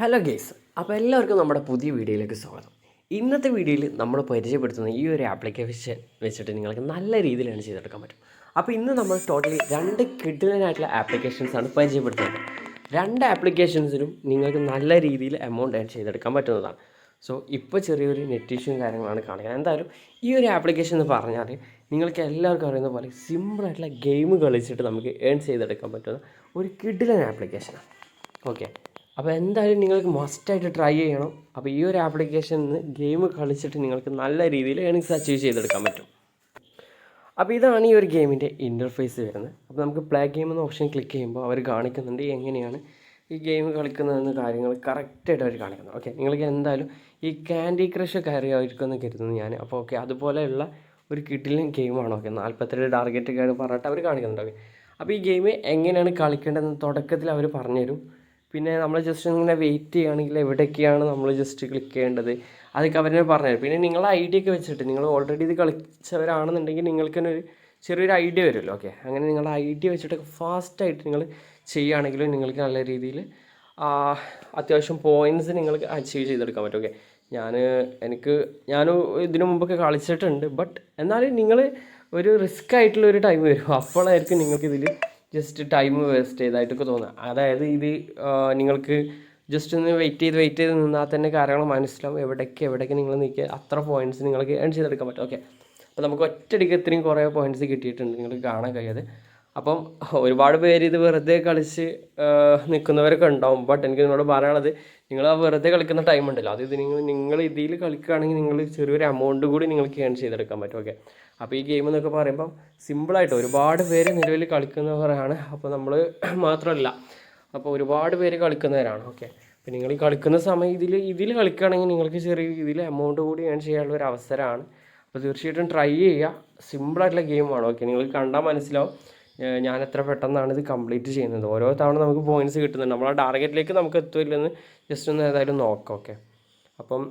Hello guys, അപ്പോൾ എല്ലാവർക്കും നമ്മുടെ പുതിയ വീഡിയോയിലേക്ക് സ്വാഗതം. ഇന്നത്തെ വീഡിയോയിൽ നമ്മൾ പരിചയപ്പെടുത്തുന്ന ഈ ഒരു ആപ്ലിക്കേഷൻ വെച്ചിട്ട് നിങ്ങൾക്ക് നല്ല രീതിയിൽ ഏൺ ചെയ്തെടുക്കാൻ പറ്റും. അപ്പോൾ ഇന്ന് നമ്മൾ ടോട്ടലി 2 കിഡിലനായിട്ടുള്ള ആപ്ലിക്കേഷൻസാണ് പരിചയപ്പെടുത്തുന്നത്. 2 ആപ്ലിക്കേഷൻസിനും നിങ്ങൾക്ക് നല്ല രീതിയിൽ എമൗണ്ട് ഏൺ ചെയ്തെടുക്കാൻ പറ്റുന്നതാണ്. സോ ഇപ്പോൾ ചെറിയൊരു നെറ്റ് ഇഷ്യൂവും കാര്യങ്ങളാണ് കാണിക്കുന്നത്. എന്തായാലും ഈ ഒരു ആപ്ലിക്കേഷൻ എന്ന് പറഞ്ഞാൽ നിങ്ങൾക്ക് എല്ലാവർക്കും അറിയുന്ന പോലെ സിമ്പിളായിട്ടുള്ള ഗെയിം കളിച്ചിട്ട് നമുക്ക് ഏൺ ചെയ്തെടുക്കാൻ പറ്റുന്ന ഒരു കിഡിലൻ ആപ്ലിക്കേഷനാണ്. ഓക്കെ, അപ്പോൾ എന്തായാലും നിങ്ങൾക്ക് മസ്റ്റായിട്ട് ട്രൈ ചെയ്യണം. അപ്പോൾ ഈ ഒരു ആപ്ലിക്കേഷനിൽ നിന്ന് ഗെയിം കളിച്ചിട്ട് നിങ്ങൾക്ക് നല്ല രീതിയിൽ ഏണിങ്സ് അച്ചീവ് ചെയ്തെടുക്കാൻ പറ്റും. അപ്പോൾ ഇതാണ് ഈ ഒരു ഗെയിമിൻ്റെ ഇൻ്റർഫേസ് വരുന്നത്. അപ്പോൾ നമുക്ക് പ്ലേ ഗെയിം എന്ന ഓപ്ഷൻ ക്ലിക്ക് ചെയ്യുമ്പോൾ അവർ കാണിക്കുന്നുണ്ട് എങ്ങനെയാണ് ഈ ഗെയിം കളിക്കുന്നതെന്ന് കാര്യങ്ങൾ കറക്റ്റായിട്ട് അവർ കാണിക്കുന്നത്. ഓക്കെ, നിങ്ങൾക്ക് എന്തായാലും ഈ ക്യാൻഡി ക്രഷ് ഒക്കെ അറിയാമായിരിക്കുമെന്ന് കരുതുന്നു ഞാൻ. അപ്പോൾ ഓക്കെ, അതുപോലെയുള്ള ഒരു കിഡിലൻ ഗെയിമാണ്. ഓക്കെ, 42 ടാർഗറ്റ് ഒക്കെ പറഞ്ഞിട്ട് അവർ കാണിക്കുന്നുണ്ട്. ഓക്കെ, അപ്പോൾ ഈ ഗെയിം എങ്ങനെയാണ് കളിക്കേണ്ടതെന്ന് തുടക്കത്തിൽ അവർ പറഞ്ഞുതരും. പിന്നെ നമ്മൾ ജസ്റ്റ് ഇങ്ങനെ വെയിറ്റ് ചെയ്യുകയാണെങ്കിൽ എവിടെയൊക്കെയാണ് നമ്മൾ ജസ്റ്റ് ക്ലിക്ക് ചെയ്യേണ്ടത് അതൊക്കെ അവരെ പറഞ്ഞുതരും. പിന്നെ നിങ്ങളെ ഐഡിയ ഒക്കെ വെച്ചിട്ട് നിങ്ങൾ ഓൾറെഡി ഇത് കളിച്ചവരാണെന്നുണ്ടെങ്കിൽ നിങ്ങൾക്ക് തന്നെ ഒരു ചെറിയൊരു ഐഡിയ വരുമല്ലോ. ഓക്കെ, അങ്ങനെ നിങ്ങളുടെ ഐഡിയ വെച്ചിട്ടൊക്കെ ഫാസ്റ്റായിട്ട് നിങ്ങൾ ചെയ്യുകയാണെങ്കിലും നിങ്ങൾക്ക് നല്ല രീതിയിൽ അത്യാവശ്യം പോയിൻറ്റ്സ് നിങ്ങൾക്ക് അച്ചീവ് ചെയ്തെടുക്കാൻ പറ്റും. ഓക്കെ, ഞാൻ ഇതിനു മുമ്പൊക്കെ കളിച്ചിട്ടുണ്ട്. ബട്ട് എന്നാലും നിങ്ങൾ ഒരു റിസ്ക് ആയിട്ടുള്ളൊരു ടൈം വരും. അപ്പോഴായിരിക്കും നിങ്ങൾക്കിതിൽ ജസ്റ്റ് ടൈം വേസ്റ്റ് ചെയ്തതായിട്ടൊക്കെ തോന്നുക. അതായത് ഇത് നിങ്ങൾക്ക് ജസ്റ്റ് ഒന്ന് വെയിറ്റ് ചെയ്ത് നിന്നാൽ തന്നെ കാര്യങ്ങൾ മനസ്സിലാവും എവിടേക്ക് നിങ്ങൾ നിൽക്കുക. അത്ര പോയിൻറ്റ്സ് നിങ്ങൾക്ക് ഏൺ ചെയ്തെടുക്കാൻ പറ്റും. ഓക്കെ, അപ്പോൾ നമുക്ക് ഒറ്റയടിക്ക് ഇത്രയും കുറേ പോയിൻറ്റ്സ് കിട്ടിയിട്ടുണ്ട്, നിങ്ങൾക്ക് കാണാൻ കഴിയാതെ. അപ്പം ഒരുപാട് പേര് ഇത് വെറുതെ കളിച്ച് നിൽക്കുന്നവരൊക്കെ ഉണ്ടാവും. ബട്ട് എനിക്ക് നിങ്ങളോട് പറയാനുള്ളത്, നിങ്ങൾ ആ വെറുതെ കളിക്കുന്ന ടൈം ഉണ്ടല്ലോ, അത് നിങ്ങൾ ഇതിൽ കളിക്കുകയാണെങ്കിൽ നിങ്ങൾ ചെറിയൊരു എമൗണ്ട് കൂടി നിങ്ങൾക്ക് ഏൺ ചെയ്തെടുക്കാൻ പറ്റും. ഓക്കെ, അപ്പോൾ ഈ ഗെയിം എന്നൊക്കെ പറയുമ്പം സിമ്പിളായിട്ട് ഒരുപാട് പേര് നിലവിൽ കളിക്കുന്നവരാണ്. അപ്പോൾ നമ്മൾ മാത്രമല്ല, അപ്പോൾ ഒരുപാട് പേര് കളിക്കുന്നവരാണ്. ഓക്കെ, അപ്പോൾ നിങ്ങൾ ഈ കളിക്കുന്ന സമയം ഇതിൽ കളിക്കുകയാണെങ്കിൽ നിങ്ങൾക്ക് ചെറിയ രീതിയിൽ എമൗണ്ട് കൂടി ഏൺ ചെയ്യാനുള്ള ഒരു അവസരമാണ്. അപ്പോൾ തീർച്ചയായിട്ടും ട്രൈ ചെയ്യുക. സിമ്പിളായിട്ടുള്ള ഗെയിമാണ്. ഓക്കെ, നിങ്ങൾക്ക് കണ്ടാൽ മനസ്സിലാവും ഞാൻ എത്ര പെട്ടെന്നാണ് ഇത് കംപ്ലീറ്റ് ചെയ്യുന്നത്. ഓരോ തവണ നമുക്ക് പോയിൻറ്റ്സ് കിട്ടുന്നുണ്ട്. നമ്മൾ ആ ടാർഗറ്റിലേക്ക് നമുക്ക് എത്തില്ലെന്ന് ജസ്റ്റ് ഒന്ന് ഏതായാലും നോക്കാം. ഓക്കെ, അപ്പം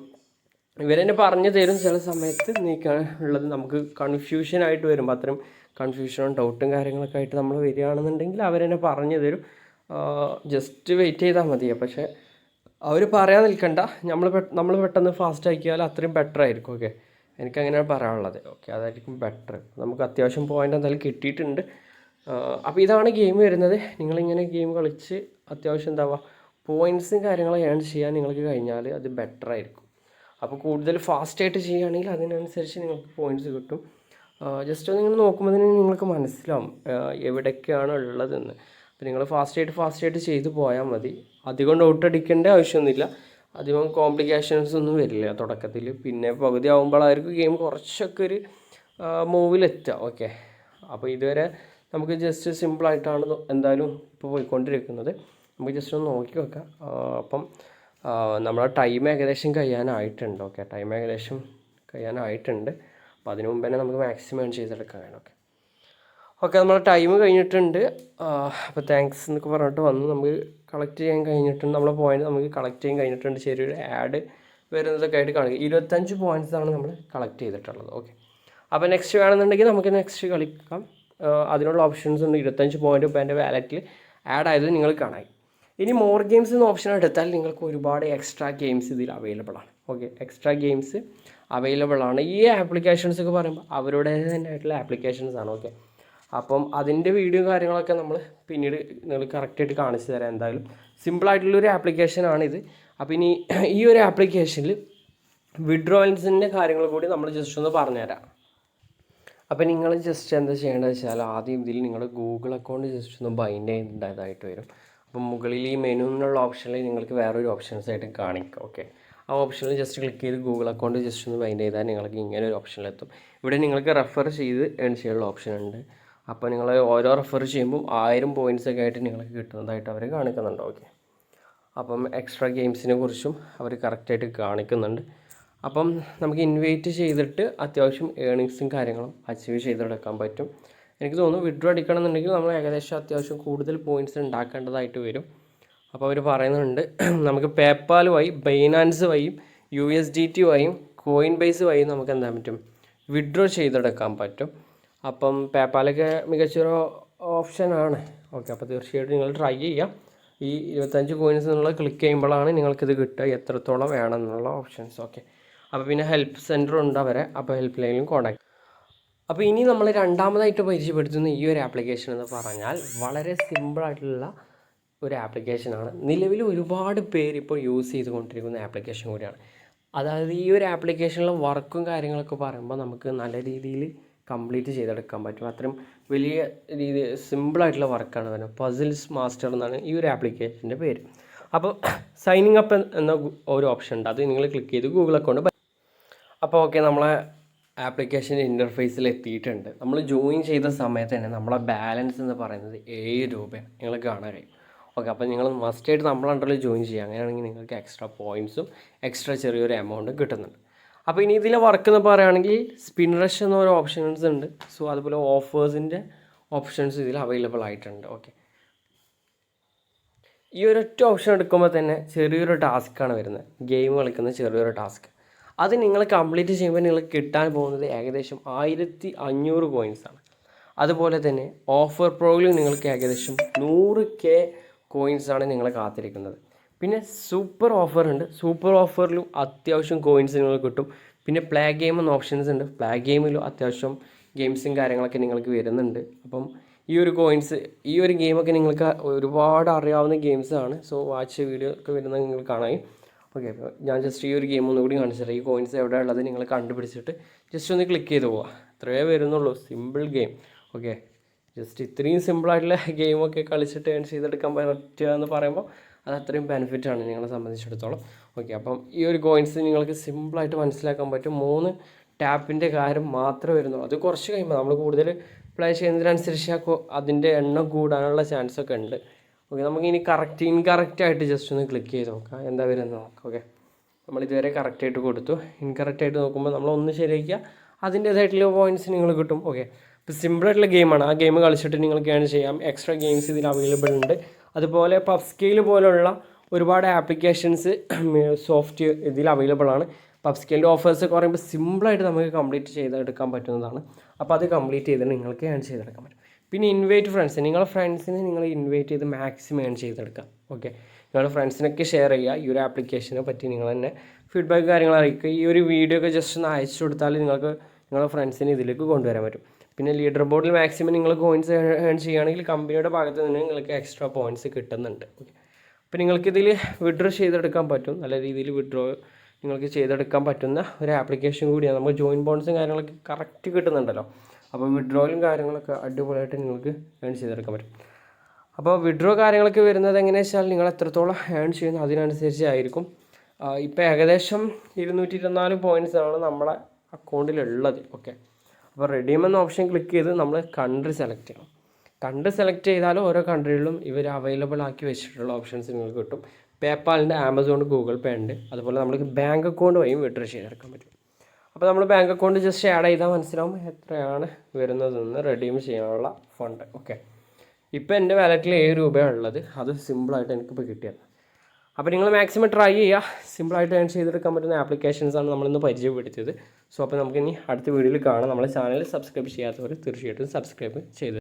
ഇവരെന്നെ പറഞ്ഞു തരും. ചില സമയത്ത് നീക്കാനുള്ളത് നമുക്ക് കൺഫ്യൂഷനായിട്ട് വരുമ്പോൾ അത്രയും കൺഫ്യൂഷനും ഡൗട്ടും കാര്യങ്ങളൊക്കെ ആയിട്ട് നമ്മൾ വരികയാണെന്നുണ്ടെങ്കിൽ അവരെന്നെ പറഞ്ഞു തരും. ജസ്റ്റ് വെയിറ്റ് ചെയ്താൽ മതി. പക്ഷേ അവർ പറയാൻ നിൽക്കണ്ട, നമ്മൾ പെട്ടെന്ന് ഫാസ്റ്റ് ആക്കിയാൽ അത്രയും ബെറ്റർ ആയിരിക്കും. ഓക്കെ, എനിക്കങ്ങനെയാണ് പറയാനുള്ളത്. ഓക്കെ, അതായിരിക്കും ബെറ്റർ. നമുക്ക് അത്യാവശ്യം പോയിൻ്റ് എന്തായാലും കിട്ടിയിട്ടുണ്ട്. അപ്പോൾ ഇതാണ് ഗെയിം വരുന്നത്. നിങ്ങളിങ്ങനെ ഗെയിം കളിച്ച് അത്യാവശ്യം പോയിൻറ്റ്സും കാര്യങ്ങളും ഏൺ ചെയ്യാൻ നിങ്ങൾക്ക് കഴിഞ്ഞാൽ അത് ബെറ്റർ ആയിരിക്കും. അപ്പോൾ കൂടുതൽ ഫാസ്റ്റായിട്ട് ചെയ്യുകയാണെങ്കിൽ അതിനനുസരിച്ച് നിങ്ങൾക്ക് പോയിൻറ്റ്സ് കിട്ടും. ജസ്റ്റ് ഒന്ന് നിങ്ങൾ നോക്കുമ്പോൾ തന്നെ നിങ്ങൾക്ക് മനസ്സിലാവും എവിടേക്കാണ് ഉള്ളതെന്ന്. അപ്പോൾ നിങ്ങൾ ഫാസ്റ്റായിട്ട് ചെയ്ത് പോയാൽ മതി. അധികം ഡൗട്ട് അടിക്കേണ്ട ആവശ്യമൊന്നുമില്ല. അധികം കോംപ്ലിക്കേഷൻസ് ഒന്നും വരില്ല തുടക്കത്തിൽ. പിന്നെ പകുതി ആകുമ്പോഴായിരിക്കും ഗെയിം കുറച്ചൊക്കെ ഒരു മൂവിലെത്തുക. ഓക്കെ, അപ്പോൾ ഇതുവരെ നമുക്ക് ജസ്റ്റ് സിമ്പിളായിട്ടാണ് എന്തായാലും ഇപ്പോൾ പോയിക്കൊണ്ടിരിക്കുന്നത്. നമുക്ക് ജസ്റ്റ് ഒന്ന് നോക്കി വെക്കാം. അപ്പം നമ്മളെ ടൈം ഏകദേശം കഴിയാനായിട്ടുണ്ട്. ഓക്കെ, ടൈം ഏകദേശം കഴിയാനായിട്ടുണ്ട്. അപ്പോൾ അതിന് മുമ്പ് തന്നെ നമുക്ക് മാക്സിമം ഏൺ ചെയ്തെടുക്കാൻ വേണം. ഓക്കെ, നമ്മളെ ടൈം കഴിഞ്ഞിട്ടുണ്ട്. അപ്പോൾ താങ്ക്സ് എന്നൊക്കെ പറഞ്ഞിട്ട് വന്നു. നമുക്ക് കളക്ട് ചെയ്യാൻ കഴിഞ്ഞിട്ടുണ്ട്. നമ്മളെ പോയിൻറ്റ് നമുക്ക് കളക്ട് ചെയ്യാൻ കഴിഞ്ഞിട്ടുണ്ട്. ചെറിയൊരു ആഡ് വരുന്നതൊക്കെ ആയിട്ട് കാണിക്കും. 25 പോയിൻറ്റ്സാണ് നമ്മൾ കളക്ട് ചെയ്തിട്ടുള്ളത്. ഓക്കെ, അപ്പോൾ നെക്സ്റ്റ് വേണമെന്നുണ്ടെങ്കിൽ നമുക്ക് നെക്സ്റ്റ് കളിക്കാം. അതിനുള്ള ഓപ്ഷൻസ് ഉണ്ട്. 25 പോയിൻറ്റ് ഇപ്പോൾ എൻ്റെ വാലറ്റിൽ ആഡ് ആയത് നിങ്ങൾ കാണാം. ഇനി മോർ ഗെയിംസ് എന്ന ഓപ്ഷൻ എടുത്താൽ നിങ്ങൾക്ക് ഒരുപാട് എക്സ്ട്രാ ഗെയിംസ് ഇതിൽ അവൈലബിൾ ആണ്. ഓക്കെ, എക്സ്ട്രാ ഗെയിംസ് അവൈലബിൾ ആണ്. ഈ ആപ്ലിക്കേഷൻസ് ഒക്കെ പറയുമ്പോൾ അവരുടേതായിട്ടുള്ള ആപ്ലിക്കേഷൻസ് ആണ്. ഓക്കെ, അപ്പം അതിൻ്റെ വീഡിയോ കാര്യങ്ങളൊക്കെ നമ്മൾ പിന്നീട് നിങ്ങൾ കറക്റ്റായിട്ട് കാണിച്ചു തരാം. എന്തായാലും സിമ്പിളായിട്ടുള്ളൊരു ആപ്ലിക്കേഷനാണിത്. അപ്പോൾ ഇനി ഈ ഒരു ആപ്ലിക്കേഷനിൽ വിഡ്രോവൽസിൻ്റെ കാര്യങ്ങൾ കൂടി നമ്മൾ ജസ്റ്റ് ഒന്ന് പറഞ്ഞുതരാം. അപ്പോൾ നിങ്ങൾ ജസ്റ്റ് എന്താ ചെയ്യേണ്ടത് വെച്ചാൽ ആദ്യം ഇതിൽ നിങ്ങളുടെ ഗൂഗിൾ അക്കൗണ്ട് ജസ്റ്റ് ഒന്ന് ബൈൻഡ് ചെയ്യേണ്ടതായിട്ട് വരും. അപ്പം മുകളിൽ ഈ മെനു എന്നുള്ള ഓപ്ഷനിൽ നിങ്ങൾക്ക് വേറൊരു ഓപ്ഷൻസ് ആയിട്ട് കാണിക്കാം. ഓക്കെ, ആ ഓപ്ഷനിൽ ജസ്റ്റ് ക്ലിക്ക് ചെയ്ത് ഗൂഗിൾ അക്കൗണ്ട് ജസ്റ്റ് ഒന്ന് ബൈൻഡ് ചെയ്താൽ നിങ്ങൾക്ക് ഇങ്ങനെ ഒരു ഓപ്ഷനിലെത്തും. ഇവിടെ നിങ്ങൾക്ക് റെഫർ ചെയ്ത് ഏൺ ചെയ്യാനുള്ള ഓപ്ഷൻ ഉണ്ട്. അപ്പോൾ നിങ്ങൾ ഓരോ റെഫർ ചെയ്യുമ്പോൾ 1000 പോയിൻറ്റ്സ് ഒക്കെ ആയിട്ട് നിങ്ങൾക്ക് കിട്ടുന്നതായിട്ട് അവർ കാണിക്കുന്നുണ്ട്. ഓക്കെ, അപ്പം എക്സ്ട്രാ ഗെയിംസിനെ കുറിച്ചും അവർ കറക്റ്റായിട്ട് കാണിക്കുന്നുണ്ട്. അപ്പം നമുക്ക് ഇൻവൈറ്റ് ചെയ്തിട്ട് അത്യാവശ്യം ഏണിങ്സും കാര്യങ്ങളും അച്ചീവ് ചെയ്തെടുക്കാൻ പറ്റും. എനിക്ക് തോന്നുന്നു വിഡ്രോ അടിക്കണമെന്നുണ്ടെങ്കിൽ നമ്മൾ ഏകദേശം അത്യാവശ്യം കൂടുതൽ പോയിൻറ്റ്സ് ഉണ്ടാക്കേണ്ടതായിട്ട് വരും. അപ്പോൾ അവർ പറയുന്നുണ്ട് നമുക്ക് പേപ്പാൽ വഴി, ബൈനാൻസ് വഴിയും, USDT വഴിയും, കോയിൻ ബേസ് വഴിയും നമുക്ക് എന്താ പറ്റും വിഡ്രോ ചെയ്തെടുക്കാൻ പറ്റും. അപ്പം പേപ്പാലൊക്കെ മികച്ചൊരു ഓപ്ഷനാണ്. ഓക്കെ, അപ്പോൾ തീർച്ചയായിട്ടും നിങ്ങൾ ട്രൈ ചെയ്യാം. ഈ 25 കോയിൻസ് എന്നുള്ള ക്ലിക്ക് ചെയ്യുമ്പോഴാണ് നിങ്ങൾക്കിത് കിട്ടുക, എത്രത്തോളം വേണം എന്നുള്ള ഓപ്ഷൻസ്. ഓക്കെ, അപ്പോൾ പിന്നെ ഹെൽപ്പ് സെൻറ്റർ ഉണ്ട് അവരെ, അപ്പോൾ ഹെൽപ്പ് ലൈനിലും കോൺടാക്ട്. അപ്പോൾ ഇനി നമ്മൾ രണ്ടാമതായിട്ട് പരിചയപ്പെടുത്തുന്ന ഈ ഒരു ആപ്ലിക്കേഷൻ എന്ന് പറഞ്ഞാൽ വളരെ സിമ്പിളായിട്ടുള്ള ഒരു ആപ്ലിക്കേഷനാണ്. നിലവിൽ ഒരുപാട് പേര് ഇപ്പോൾ യൂസ് ചെയ്തുകൊണ്ടിരിക്കുന്ന ആപ്ലിക്കേഷൻ കൂടിയാണ്. അതായത് ഈ ഒരു ആപ്ലിക്കേഷനിലെ വർക്കും കാര്യങ്ങളൊക്കെ പറയുമ്പോൾ നമുക്ക് നല്ല രീതിയിൽ കംപ്ലീറ്റ് ചെയ്തെടുക്കാൻ പറ്റും. അത്രയും വലിയ രീതി സിമ്പിളായിട്ടുള്ള വർക്കാണ് വരുന്നത്. പസിൽസ് മാസ്റ്റർ എന്നാണ് ഈ ഒരു ആപ്ലിക്കേഷൻ്റെ പേര്. അപ്പോൾ സൈനിങ് അപ്പ് എന്ന ഒരു ഓപ്ഷൻ ഉണ്ട്, അത് നിങ്ങൾ ക്ലിക്ക് ചെയ്ത് ഗൂഗിൾ അക്കൗണ്ട്. അപ്പോൾ ഓക്കെ, നമ്മളെ ആപ്ലിക്കേഷൻ്റെ ഇൻ്റർഫേസിൽ എത്തിയിട്ടുണ്ട്. നമ്മൾ ജോയിൻ ചെയ്ത സമയത്ത് തന്നെ നമ്മളെ ബാലൻസ് എന്ന് പറയുന്നത് 7 രൂപയാണ് നിങ്ങൾ കാണാൻ കഴിയും. ഓക്കെ, അപ്പോൾ നിങ്ങൾ മസ്റ്റായിട്ട് നമ്മൾ അണ്ടറിൽ ജോയിൻ ചെയ്യുക. അങ്ങനെയാണെങ്കിൽ നിങ്ങൾക്ക് എക്സ്ട്രാ പോയിൻറ്റ്സും എക്സ്ട്രാ ചെറിയൊരു എമൗണ്ടും കിട്ടുന്നുണ്ട്. അപ്പോൾ ഇനി ഇതിലെ വർക്ക് എന്ന് പറയുകയാണെങ്കിൽ സ്പിൻ റഷ് എന്നൊരു ഓപ്ഷൻസ് ഉണ്ട്. സോ അതുപോലെ ഓഫേഴ്സിൻ്റെ ഓപ്ഷൻസ് ഇതിൽ അവൈലബിൾ ആയിട്ടുണ്ട്. ഓക്കെ, ഈ ഒരൊറ്റ ഓപ്ഷൻ എടുക്കുമ്പോൾ തന്നെ ചെറിയൊരു ടാസ്ക്കാണ് വരുന്നത്, ഗെയിം കളിക്കുന്ന ചെറിയൊരു ടാസ്ക്. അത് നിങ്ങൾ കംപ്ലീറ്റ് ചെയ്യുമ്പോൾ നിങ്ങൾക്ക് കിട്ടാൻ പോകുന്നത് ഏകദേശം 1500 കോയിൻസാണ്. അതുപോലെ തന്നെ ഓഫർ പ്രോയിൽ നിങ്ങൾക്ക് ഏകദേശം 100K കോയിൻസാണ് നിങ്ങളെ കാത്തിരിക്കുന്നത്. പിന്നെ സൂപ്പർ ഓഫർ ഉണ്ട്, സൂപ്പർ ഓഫറിലും അത്യാവശ്യം കോയിൻസ് നിങ്ങൾക്ക് കിട്ടും. പിന്നെ പ്ലേ ഗെയിം എന്ന ഓപ്ഷൻസ് ഉണ്ട്, പ്ലേ ഗെയിമിലും അത്യാവശ്യം ഗെയിംസും കാര്യങ്ങളൊക്കെ നിങ്ങൾക്ക് വരുന്നുണ്ട്. അപ്പം ഈ ഒരു കോയിൻസ്, ഈ ഒരു ഗെയിമൊക്കെ നിങ്ങൾക്ക് ഒരുപാട് അറിയാവുന്ന ഗെയിംസാണ്. സോ വാച്ച് വീഡിയോ ഒക്കെ വരുന്നത് നിങ്ങൾ കാണാൻ. ഓക്കെ, അപ്പോൾ ഞാൻ ജസ്റ്റ് ഈ ഒരു ഗെയിം ഒന്നുകൂടി കാണിച്ചു തരാം. ഈ കോയിൻസ് എവിടെ ഉള്ളത് നിങ്ങൾ കണ്ടുപിടിച്ചിട്ട് ജസ്റ്റ് ഒന്ന് ക്ലിക്ക് ചെയ്ത് പോവുക, അത്രയേ വരുന്നുള്ളൂ. Simple game. ഓക്കെ, ജസ്റ്റ് ഇത്രയും സിമ്പിളായിട്ടുള്ള ഗെയിമൊക്കെ കളിച്ചിട്ട് ഏൺ ചെയ്തെടുക്കാൻ പറ്റുക എന്ന് പറയുമ്പോൾ അത് അത്രയും ബെനിഫിറ്റാണ് നിങ്ങളെ സംബന്ധിച്ചിടത്തോളം. ഓക്കെ, അപ്പം ഈ ഒരു കോയിൻസ് നിങ്ങൾക്ക് സിമ്പിളായിട്ട് മനസ്സിലാക്കാൻ പറ്റും. 3 ടാപ്പിൻ്റെ കാര്യം മാത്രമേ വരുന്നുള്ളൂ. അത് കുറച്ച് കഴിയുമ്പോൾ നമ്മൾ കൂടുതൽ പ്ലേ ചെയ്യുന്നതിനനുസരിച്ച് അതിൻ്റെ എണ്ണം കൂടാനുള്ള ചാൻസൊക്കെ ഉണ്ട്. ഓക്കെ, നമുക്കിനി ഇൻകറക്റ്റായിട്ട് ജസ്റ്റ് ഒന്ന് ക്ലിക്ക് ചെയ്ത് നോക്കാം എന്താ വരുന്നത് നോക്കാം. ഓക്കെ, നമ്മളിതുവരെ കറക്റ്റായിട്ട് കൊടുത്തു. ഇൻകറക്റ്റായിട്ട് നോക്കുമ്പോൾ നമ്മളൊന്ന് ശരിയാക്കുക, അതിൻ്റേതായിട്ടുള്ള പോയിൻറ്റ്സ് നിങ്ങൾ കിട്ടും. ഓക്കെ, ഇപ്പോൾ സിമ്പിളായിട്ടുള്ള ഗെയിമാണ്, ആ ഗെയിം കളിച്ചിട്ട് നിങ്ങൾക്ക് ഏൺ ചെയ്യാം. എക്സ്ട്രാ ഗെയിംസ് ഇതിൽ അവൈലബിൾ ഉണ്ട്. അതുപോലെ പബ്സ്കെയിൽ പോലുള്ള ഒരുപാട് ആപ്ലിക്കേഷൻസ് സോഫ്റ്റ് ഇതിൽ അവൈലബിൾ ആണ്. പബ്സ്കെയിലിൻ്റെ ഓഫേഴ്സ് ഒക്കെ പറയുമ്പോൾ സിമ്പിളായിട്ട് നമുക്ക് കംപ്ലീറ്റ് ചെയ്തെടുക്കാൻ പറ്റുന്നതാണ്. അപ്പോൾ അത് കംപ്ലീറ്റ് ചെയ്തിട്ട് നിങ്ങൾക്ക് ഏൺ ചെയ്തെടുക്കാൻ പറ്റും. പിന്നെ ഇൻവൈറ്റ് ഫ്രണ്ട്സ്, നിങ്ങളുടെ ഫ്രണ്ട്സിനെ നിങ്ങൾ ഇൻവൈറ്റ് ചെയ്ത് മാക്സിമം ഏൺ ചെയ്തെടുക്കാം. ഓക്കെ, നിങ്ങളുടെ ഫ്രണ്ട്സിനൊക്കെ ഷെയർ ചെയ്യുക. ഈ ഒരു ആപ്ലിക്കേഷനെ പറ്റി നിങ്ങൾ തന്നെ ഫീഡ്ബാക്ക് കാര്യങ്ങൾ അറിയിക്കുക. ഈ ഒരു വീഡിയോ ഒക്കെ ജസ്റ്റ് ഒന്ന് അയച്ചു കൊടുത്താൽ നിങ്ങൾക്ക് നിങ്ങളുടെ ഫ്രണ്ട്സിനെ ഇതിലേക്ക് കൊണ്ടുവരാൻ പറ്റും. പിന്നെ ലീഡർ ബോർഡിൽ മാക്സിമം നിങ്ങൾ കോയിൻസ് ഏൺ ചെയ്യുകയാണെങ്കിൽ കമ്പനിയുടെ ഭാഗത്ത് നിന്ന് നിങ്ങൾക്ക് എക്സ്ട്രാ പോയിൻറ്റ്സ് കിട്ടുന്നുണ്ട്. ഓക്കെ, അപ്പോൾ നിങ്ങൾക്കിതിൽ വിഡ്രോ ചെയ്തെടുക്കാൻ പറ്റും. നല്ല രീതിയിൽ വിഡ്രോ നിങ്ങൾക്ക് ചെയ്തെടുക്കാൻ പറ്റുന്ന ഒരു ആപ്ലിക്കേഷൻ കൂടിയാണ്. നമുക്ക് ജോയിൻ ബോൺസും കാര്യങ്ങളൊക്കെ കറക്റ്റ് കിട്ടുന്നുണ്ടല്ലോ. അപ്പോൾ വിഡ്രോയിലും കാര്യങ്ങളൊക്കെ അടിപൊളിയായിട്ട് നിങ്ങൾക്ക് ഏൺ ചെയ്തെടുക്കാൻ പറ്റും. അപ്പോൾ വിഡ്രോ കാര്യങ്ങളൊക്കെ വരുന്നത് എങ്ങനെയാണെന്ന് വെച്ചാൽ നിങ്ങൾ എത്രത്തോളം ഏൺ ചെയ്യുന്നു അതിനനുസരിച്ചായിരിക്കും. ഇപ്പോൾ ഏകദേശം 224 പോയിൻറ്റ്സാണ് നമ്മുടെ അക്കൗണ്ടിലുള്ളത്. ഓക്കെ, അപ്പോൾ റെഡീം എന്ന ഓപ്ഷൻ ക്ലിക്ക് ചെയ്ത് നമ്മൾ കൺട്രി സെലക്ട് ചെയ്യണം. കൺട്രി സെലക്ട് ചെയ്താലും ഓരോ കൺട്രികളിലും ഇവർ അവൈലബിൾ ആക്കി വെച്ചിട്ടുള്ള ഓപ്ഷൻസ് നിങ്ങൾക്ക് കിട്ടും. പേപ്പാലിൻ്റെ, ആമസോൺ, ഗൂഗിൾ പേ ഉണ്ട്. അതുപോലെ നമുക്ക് ബാങ്ക് അക്കൗണ്ട് വഴിയും വിഡ്രോ ചെയ്തെടുക്കാൻ പറ്റും. അപ്പോൾ നമ്മൾ ബാങ്ക് അക്കൗണ്ട് ജസ്റ്റ് ആഡ് ചെയ്താൽ മനസ്സിലാവും എത്രയാണ് വരുന്നതെന്ന് റെഡീം ചെയ്യാനുള്ള ഫണ്ട്. ഓക്കെ, ഇപ്പോൾ എൻ്റെ വാലറ്റിൽ 7 രൂപയാണ് ഉള്ളത്. അത് സിമ്പിളായിട്ട് എനിക്കിപ്പോൾ കിട്ടിയത്. അപ്പോൾ നിങ്ങൾ മാക്സിമം ട്രൈ ചെയ്യുക. സിമ്പിളായിട്ട് ഏൺ ചെയ്തെടുക്കാൻ പറ്റുന്ന ആപ്ലിക്കേഷൻസാണ് നമ്മളിന്ന് പരിചയപ്പെടുത്തിയത്. സോ അപ്പോൾ നമുക്കിനി അടുത്ത വീഡിയോയിൽ കാണാം. നമ്മളെ ചാനൽ സബ്സ്ക്രൈബ് ചെയ്യാത്തവർ തീർച്ചയായിട്ടും സബ്സ്ക്രൈബ് ചെയ്ത്